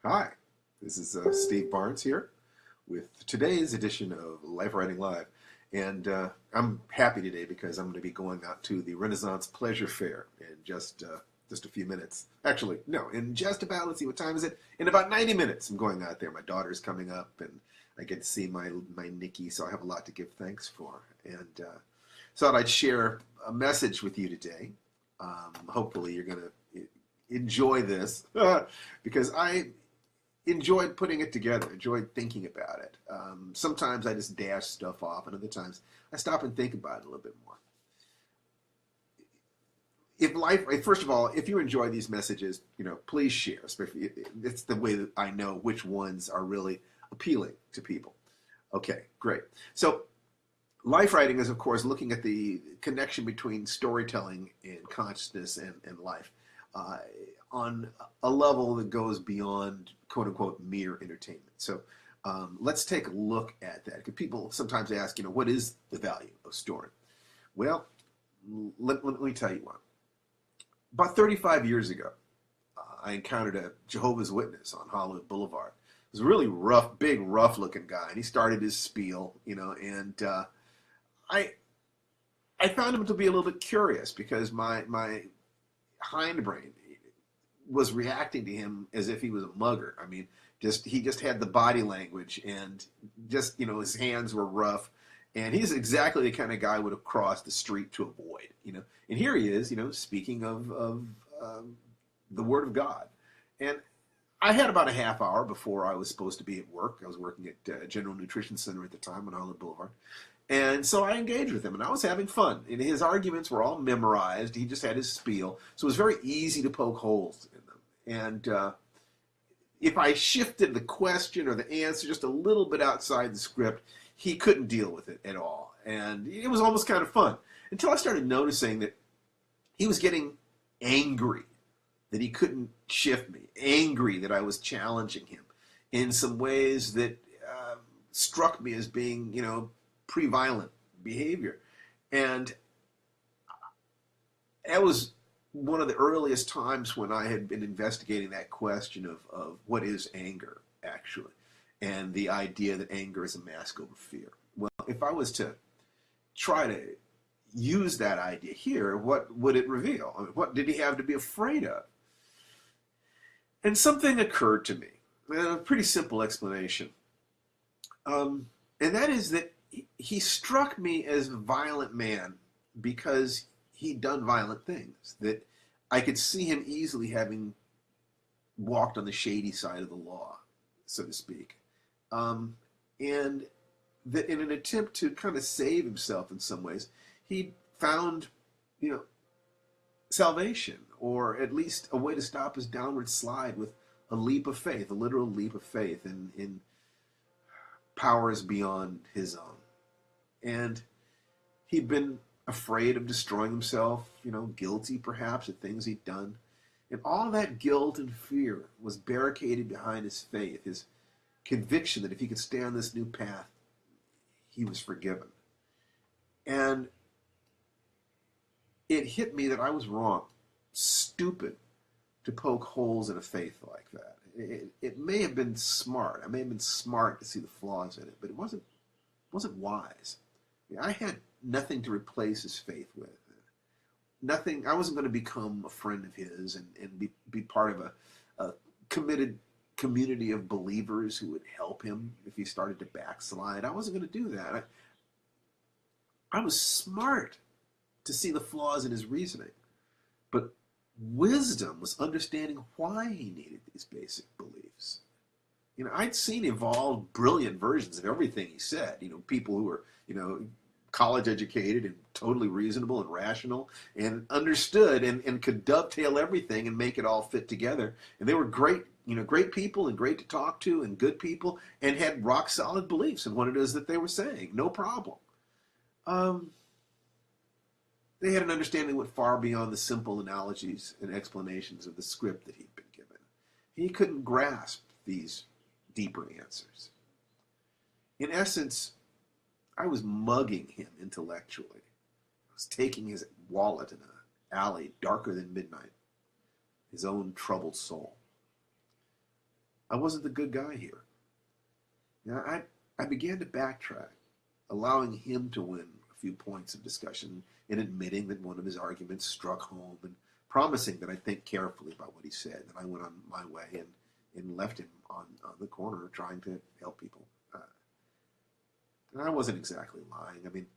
Hi, this is Steve Barnes here with today's edition of Life Writing Live. And I'm happy today because I'm going to be going out to the Renaissance Pleasure Fair in just a few minutes. Actually, no, in just about, let's see, what time is it? In about 90 minutes, I'm going out there. My daughter's coming up, and I get to see my Nikki, so I have a lot to give thanks for. And thought I'd share a message with you today. Hopefully you're going to enjoy this because I enjoyed putting it together, enjoyed thinking about it. Sometimes I just dash stuff off, and other times I stop and think about it a little bit more. First of all, if you enjoy these messages, please share. It's the way that I know which ones are really appealing to people. Okay, great. So life writing is, of course, looking at the connection between storytelling and consciousness and life on a level that goes beyond, quote unquote, mere entertainment. So let's take a look at that. Because people sometimes ask, what is the value of story? Well, let me tell you one. About 35 years ago, I encountered a Jehovah's Witness on Hollywood Boulevard. He was a really rough-looking guy, and he started his spiel, and I found him to be a little bit curious because my hindbrain was reacting to him as if he was a mugger. I mean, he just had the body language, and just his hands were rough, and he's exactly the kind of guy I would have crossed the street to avoid. And here he is, speaking of the Word of God, and I had about a half hour before I was supposed to be at work. I was working at General Nutrition Center at the time on Hollywood Boulevard. And so I engaged with him, and I was having fun. And his arguments were all memorized. He just had his spiel. So it was very easy to poke holes in them. And if I shifted the question or the answer just a little bit outside the script, he couldn't deal with it at all. And it was almost kind of fun until I started noticing that he was getting angry that he couldn't shift me, angry that I was challenging him in some ways that struck me as being, pre-violent behavior. And that was one of the earliest times when I had been investigating that question of what is anger, actually, and the idea that anger is a mask over fear. Well, if I was to try to use that idea here, what would it reveal? I mean, what did he have to be afraid of? And something occurred to me, a pretty simple explanation. And that is that he struck me as a violent man because he'd done violent things, that I could see him easily having walked on the shady side of the law, so to speak. And that in an attempt to kind of save himself in some ways, he found, salvation, or at least a way to stop his downward slide with a leap of faith, a literal leap of faith in powers beyond his own. And he'd been afraid of destroying himself, guilty perhaps of things he'd done. And all that guilt and fear was barricaded behind his faith, his conviction that if he could stay on this new path, he was forgiven. And it hit me that I was wrong, stupid, to poke holes in a faith like that. It may have been smart. I may have been smart to see the flaws in it, but it wasn't wise. I had nothing to replace his faith with. Nothing. I wasn't going to become a friend of his and be part of a committed community of believers who would help him if he started to backslide. I wasn't going to do that. I was smart to see the flaws in his reasoning, but wisdom was understanding why he needed these basic beliefs. I'd seen evolved, brilliant versions of everything he said. People who were, college educated and totally reasonable and rational and understood and could dovetail everything and make it all fit together. And they were great, great people and great to talk to and good people and had rock solid beliefs in what it is that they were saying. No problem. They had an understanding that went far beyond the simple analogies and explanations of the script that he'd been given. He couldn't grasp these deeper answers. In essence, I was mugging him intellectually. I was taking his wallet in an alley darker than midnight, his own troubled soul. I wasn't the good guy here. I began to backtrack, allowing him to win a few points of discussion and admitting that one of his arguments struck home and promising that I think carefully about what he said. And I went on my way and left him on the corner trying to help people. And I wasn't exactly lying. I mean,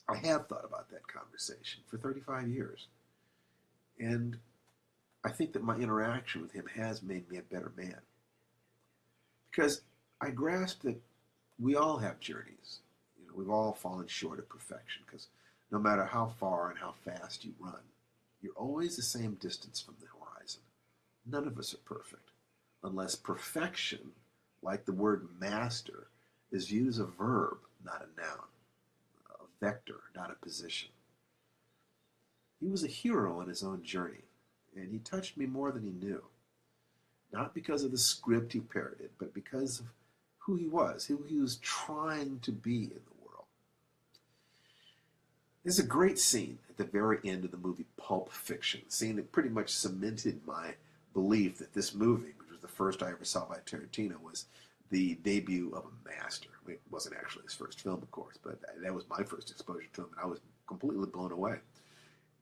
I have thought about that conversation for 35 years. And I think that my interaction with him has made me a better man. Because I grasped that we all have journeys. We've all fallen short of perfection because no matter how far and how fast you run, you're always the same distance from the horizon. None of us are perfect, unless perfection, like the word master, is viewed as a verb, not a noun, a vector, not a position. He was a hero on his own journey, and he touched me more than he knew. Not because of the script he parroted, but because of who he was trying to be in the world. There's a great scene at the very end of the movie Pulp Fiction, a scene that pretty much cemented my belief that this movie, which was the first I ever saw by Tarantino, was the debut of a master. I mean, it wasn't actually his first film, of course, but that was my first exposure to him, and I was completely blown away.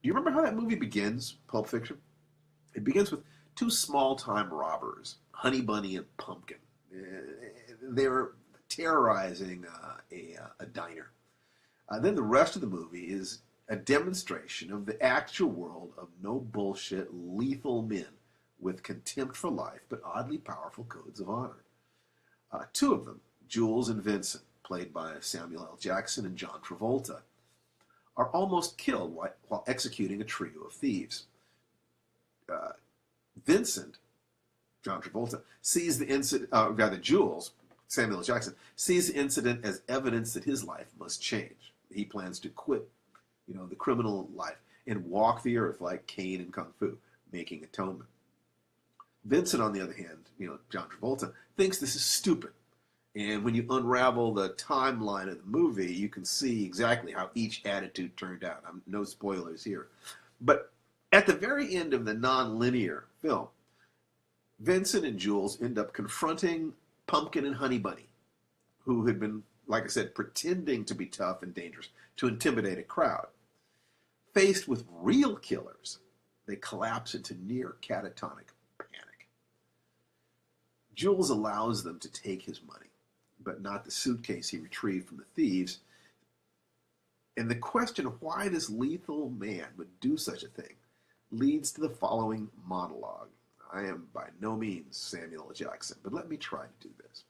Do you remember how that movie begins, Pulp Fiction? It begins with two small-time robbers, Honey Bunny and Pumpkin. They're terrorizing a diner. Then the rest of the movie is a demonstration of the actual world of no bullshit, lethal men with contempt for life, but oddly powerful codes of honor. Two of them, Jules and Vincent, played by Samuel L. Jackson and John Travolta, are almost killed while executing a trio of thieves. Vincent, John Travolta, sees the incident, Jules, Samuel L. Jackson, sees the incident as evidence that his life must change. He plans to quit, the criminal life and walk the earth like Caine in Kung Fu, making atonement. Vincent, on the other hand, John Travolta, thinks this is stupid. And when you unravel the timeline of the movie, you can see exactly how each attitude turned out. No spoilers here. But at the very end of the non-linear film, Vincent and Jules end up confronting Pumpkin and Honey Bunny, who had been, like I said, pretending to be tough and dangerous to intimidate a crowd. Faced with real killers, they collapse into near catatonic panic. Jules allows them to take his money, but not the suitcase he retrieved from the thieves. And the question of why this lethal man would do such a thing leads to the following monologue. I am by no means Samuel L. Jackson, but let me try to do this.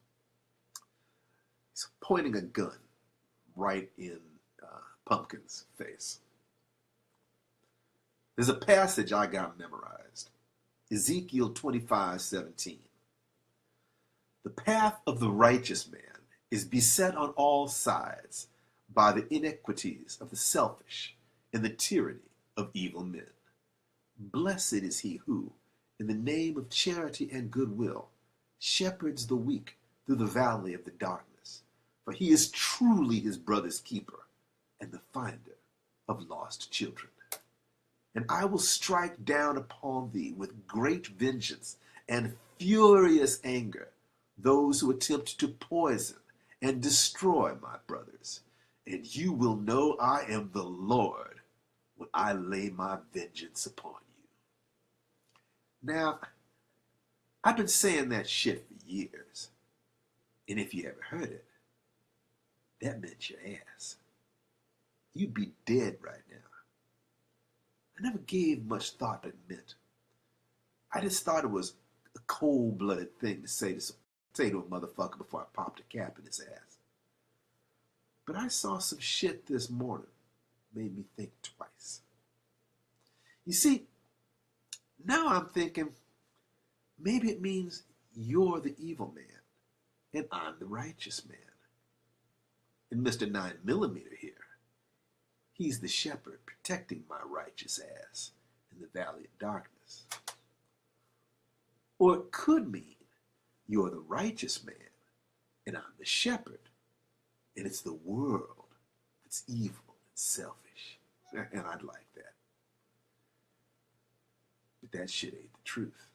He's pointing a gun right in Pumpkin's face. There's a passage I got memorized. Ezekiel 25:17. The path of the righteous man is beset on all sides by the iniquities of the selfish and the tyranny of evil men. Blessed is he who, in the name of charity and goodwill, shepherds the weak through the valley of the darkness, for he is truly his brother's keeper and the finder of lost children. And I will strike down upon thee with great vengeance and furious anger those who attempt to poison and destroy my brothers, and you will know I am the Lord when I lay my vengeance upon you. Now, I've been saying that shit for years, and if you ever heard it, that meant your ass. You'd be dead right now. I never gave much thought to it meant. I just thought it was a cold-blooded thing to say to a motherfucker before I popped a cap in his ass. But I saw some shit this morning, made me think twice. You see, now I'm thinking, maybe it means you're the evil man, and I'm the righteous man. And Mr. 9mm here, he's the shepherd protecting my righteous ass in the valley of darkness. Or it could mean you're the righteous man, and I'm the shepherd, and it's the world that's evil and selfish. And I'd like that. But that shit ain't the truth.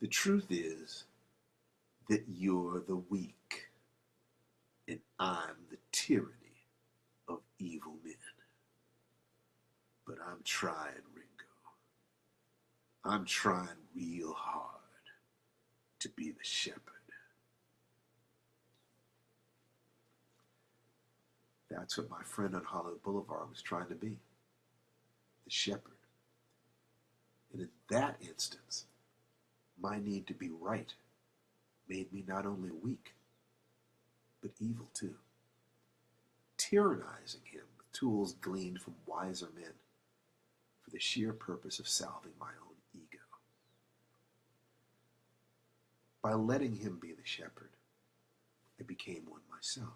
The truth is that you're the weak, and I'm the tyranny of evil men. But I'm trying, Ringo. I'm trying real hard to be the shepherd. That's what my friend on Hollywood Boulevard was trying to be, the shepherd. And in that instance, my need to be right made me not only weak, but evil too, tyrannizing him with tools gleaned from wiser men for the sheer purpose of salving my own ego. By letting him be the shepherd, I became one myself.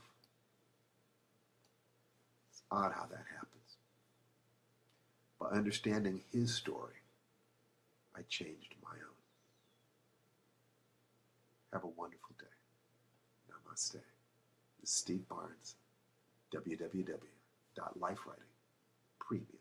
It's odd how that happens. By understanding his story, I changed my own. Have a wonderful day. Namaste. This is Steve Barnes, www.lifewritingpremium.com.